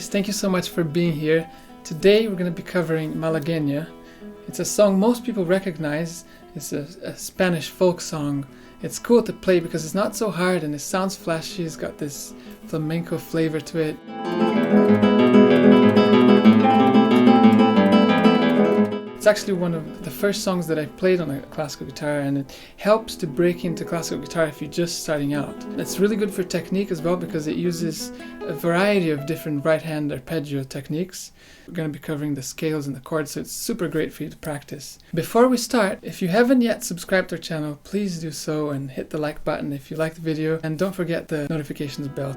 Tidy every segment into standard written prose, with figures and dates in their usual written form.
guys, thank you so much for being here. Today we're going to be covering Malagueña. It's a song most people recognize. It's a Spanish folk song. It's cool to play because it's not so hard and it sounds flashy. It's got this flamenco flavor to it. It's actually one of the first songs that I played on a classical guitar, and it helps to break into classical guitar if you're just starting out. It's really good for technique as well because it uses a variety of different right-hand arpeggio techniques. We're going to be covering the scales and the chords, so it's super great for you to practice. Before we start, if you haven't yet subscribed to our channel, please do so and hit the like button if you like the video, and don't forget the notifications bell.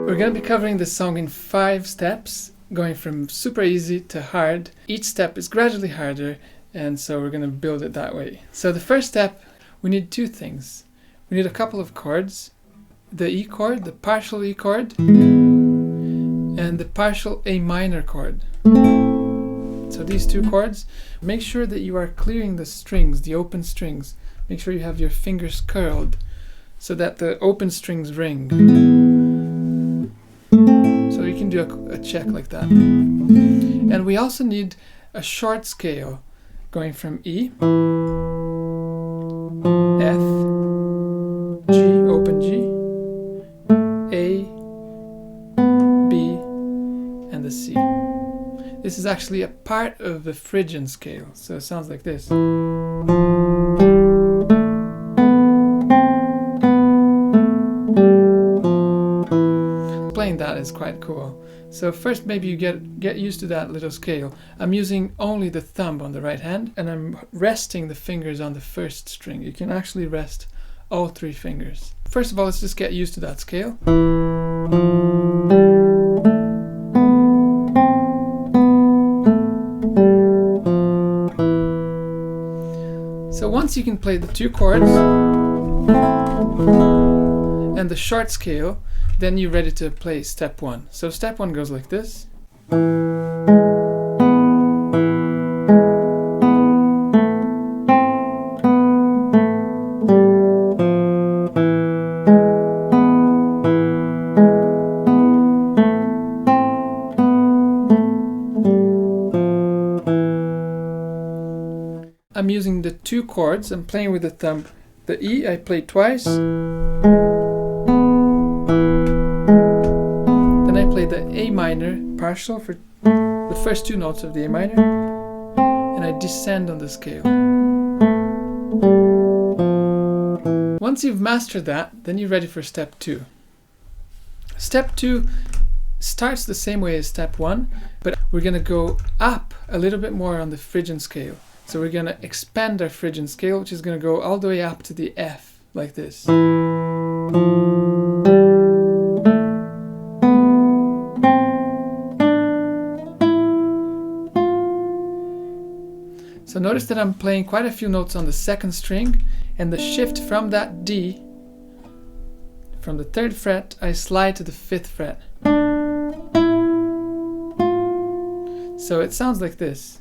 We're going to be covering this song in 5 steps, going from super easy to hard. Each step is gradually harder, and so we're going to build it that way. So the first step, we need 2 things. We need a couple of chords, the E chord, the partial E chord, and the partial A minor chord. So these 2 chords, make sure that you are clearing the strings, the open strings. Make sure you have your fingers curled so that the open strings ring. So you can do a check like that. And we also need a short scale going from E, F, G, open G, A, B, and the C. This is actually a part of the Phrygian scale, so it sounds like this. Playing that is quite cool. So first maybe you get used to that little scale. I'm using only the thumb on the right hand, and I'm resting the fingers on the first string. You can actually rest all 3 fingers. First of all, let's just get used to that scale. So once you can play the 2 chords and the short scale, then you're ready to play step 1. So step 1 goes like this. I'm using the 2 chords. I'm playing with the thumb. The E I play twice. Then I play the A minor partial for the first 2 notes of the A minor, and I descend on the scale. Once you've mastered that, then you're ready for step 2. Step 2 starts the same way as step 1, but we're going to go up a little bit more on the Phrygian scale. So we're going to expand our Phrygian scale, which is going to go all the way up to the F, like this. So notice that I'm playing quite a few notes on the 2nd string, and the shift from that D, from the 3rd fret, I slide to the 5th fret. So it sounds like this.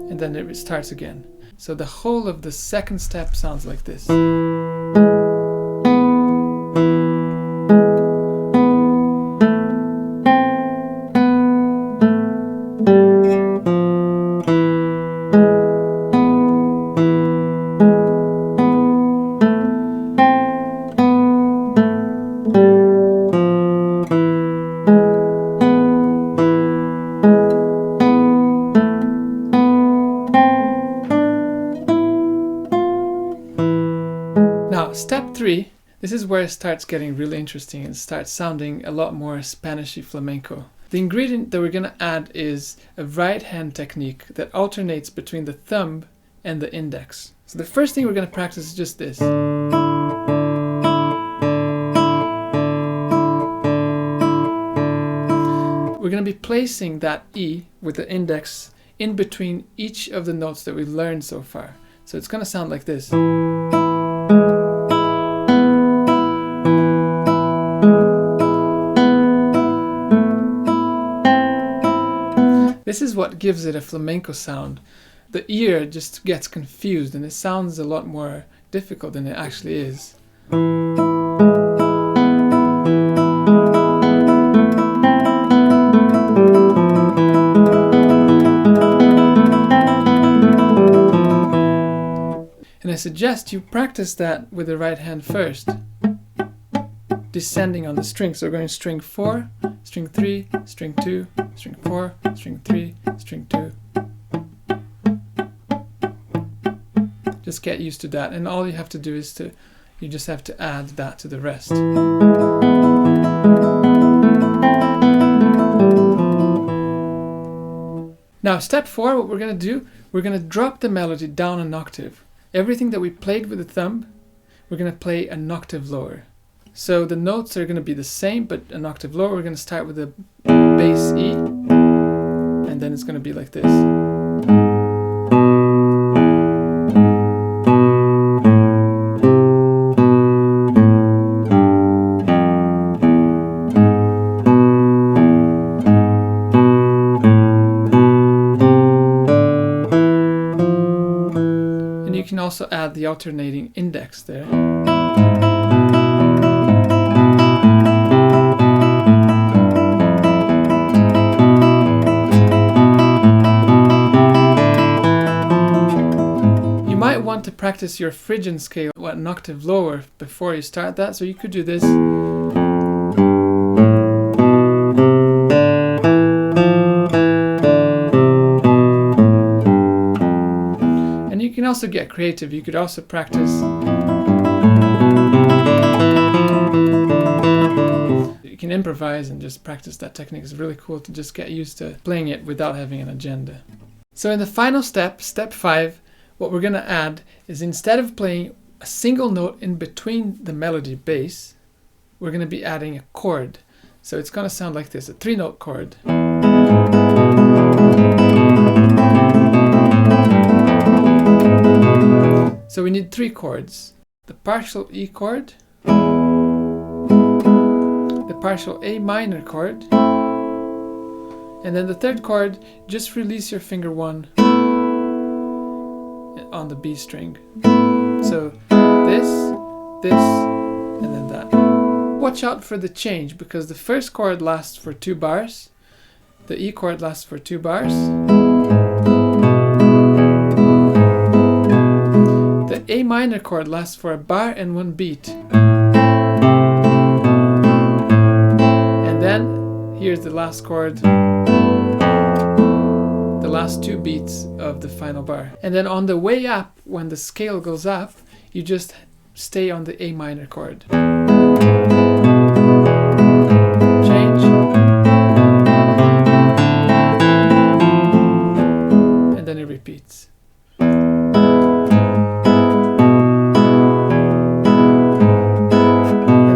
And then it starts again. So the whole of the 2nd step sounds like this. Now, step 3, this is where it starts getting really interesting and starts sounding a lot more Spanishy flamenco. The ingredient that we're going to add is a right hand technique that alternates between the thumb and the index. So the first thing we're going to practice is just this. We're going to be placing that E with the index in between each of the notes that we've learned so far. So it's going to sound like this. This is what gives it a flamenco sound. The ear just gets confused and it sounds a lot more difficult than it actually is. And I suggest you practice that with the right hand first, descending on the string. So we're going string 4, string 3, string 2, string 4, string 3, string 2. Just get used to that, and all you have to do is you just have to add that to the rest. Now step 4, what we're going to do, we're going to drop the melody down an octave. Everything that we played with the thumb, we're going to play an octave lower. So the notes are going to be the same, but an octave lower. We're going to start with the bass E, and then it's going to be like this. And you can also add the alternating index there. To practice your Phrygian scale an octave lower before you start that, so you could do this. And you can also get creative. You could also practice. You can improvise and just practice that technique. It's really cool to just get used to playing it without having an agenda. So in the final step, step 5, what we're going to add is, instead of playing a single note in between the melody bass, we're going to be adding a chord. So it's going to sound like this, a 3-note chord. So we need 3 chords. The partial E chord, the partial A minor chord, and then the 3rd chord, just release your finger 1 on the B string. So this, and then that. Watch out for the change, because the first chord lasts for 2 bars, the E chord lasts for 2 bars, the A minor chord lasts for a bar and 1 beat, and then here's the last chord, the last 2 beats of the final bar. And then on the way up, when the scale goes up, you just stay on the A minor chord. Change. And then it repeats. And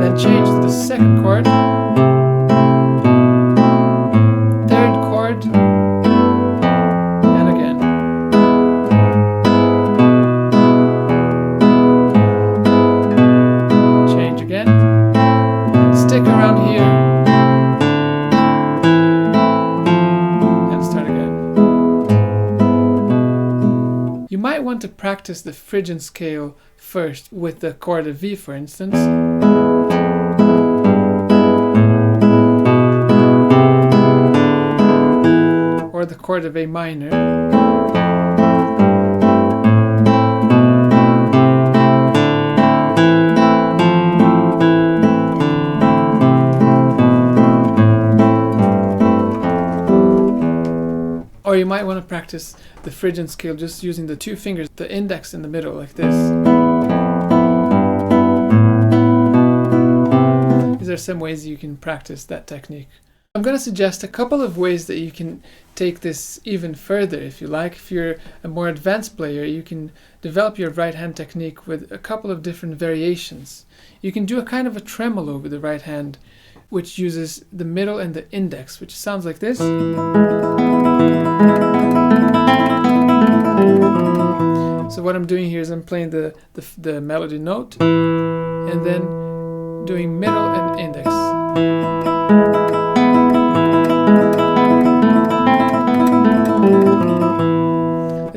then change to the 2nd chord, 3rd chord, to practice the Phrygian scale first with the chord of V, for instance. Or the chord of A minor. Or you might want to practice the Phrygian scale just using the 2 fingers, the index in the middle, like this. These are some ways you can practice that technique. I'm going to suggest a couple of ways that you can take this even further, if you like. If you're a more advanced player, you can develop your right hand technique with a couple of different variations. You can do a kind of a tremolo with the right hand, which uses the middle and the index, which sounds like this. So what I'm doing here is I'm playing the melody note and then doing middle and index.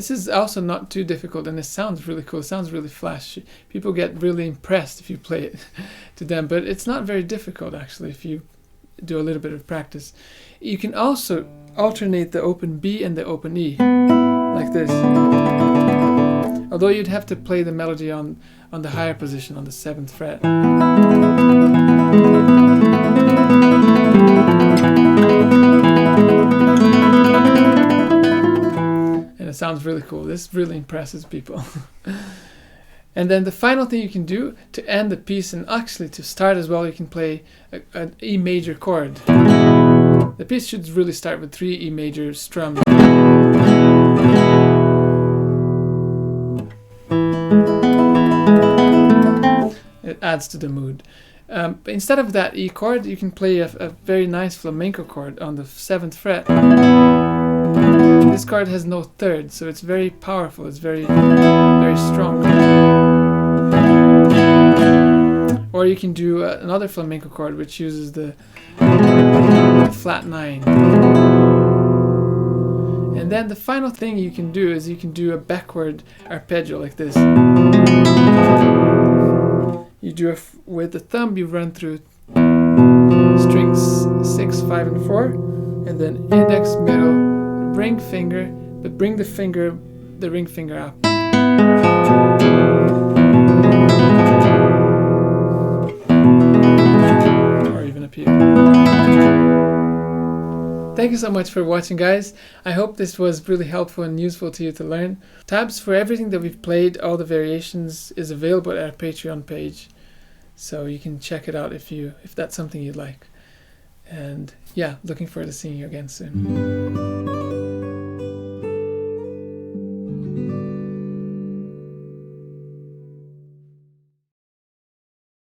This is also not too difficult, and it sounds really cool. It sounds really flashy. People get really impressed if you play it to them, but it's not very difficult actually if you do a little bit of practice. You can also alternate the open B and the open E, like this. Although you'd have to play the melody on the higher position, on the 7th fret. And it sounds really cool. This really impresses people. And then the final thing you can do to end the piece, and actually to start as well, you can play an E major chord. The piece should really start with 3 E major strums. It adds to the mood. But instead of that E chord, you can play a very nice flamenco chord on the 7th fret. This chord has no third, so it's very powerful. It's very, very strong. Or you can do another flamenco chord which uses the flat 9. And then the final thing you can do is you can do a backward arpeggio like this. You do with the thumb, you run through strings 6, 5, and 4, and then index, middle, ring finger, but bring the ring finger up. Or even up here. Thank you so much for watching, guys. I hope this was really helpful and useful to you to learn. Tabs for everything that we've played, all the variations, is available at our Patreon page. So you can check it out if that's something you'd like. And yeah, looking forward to seeing you again soon.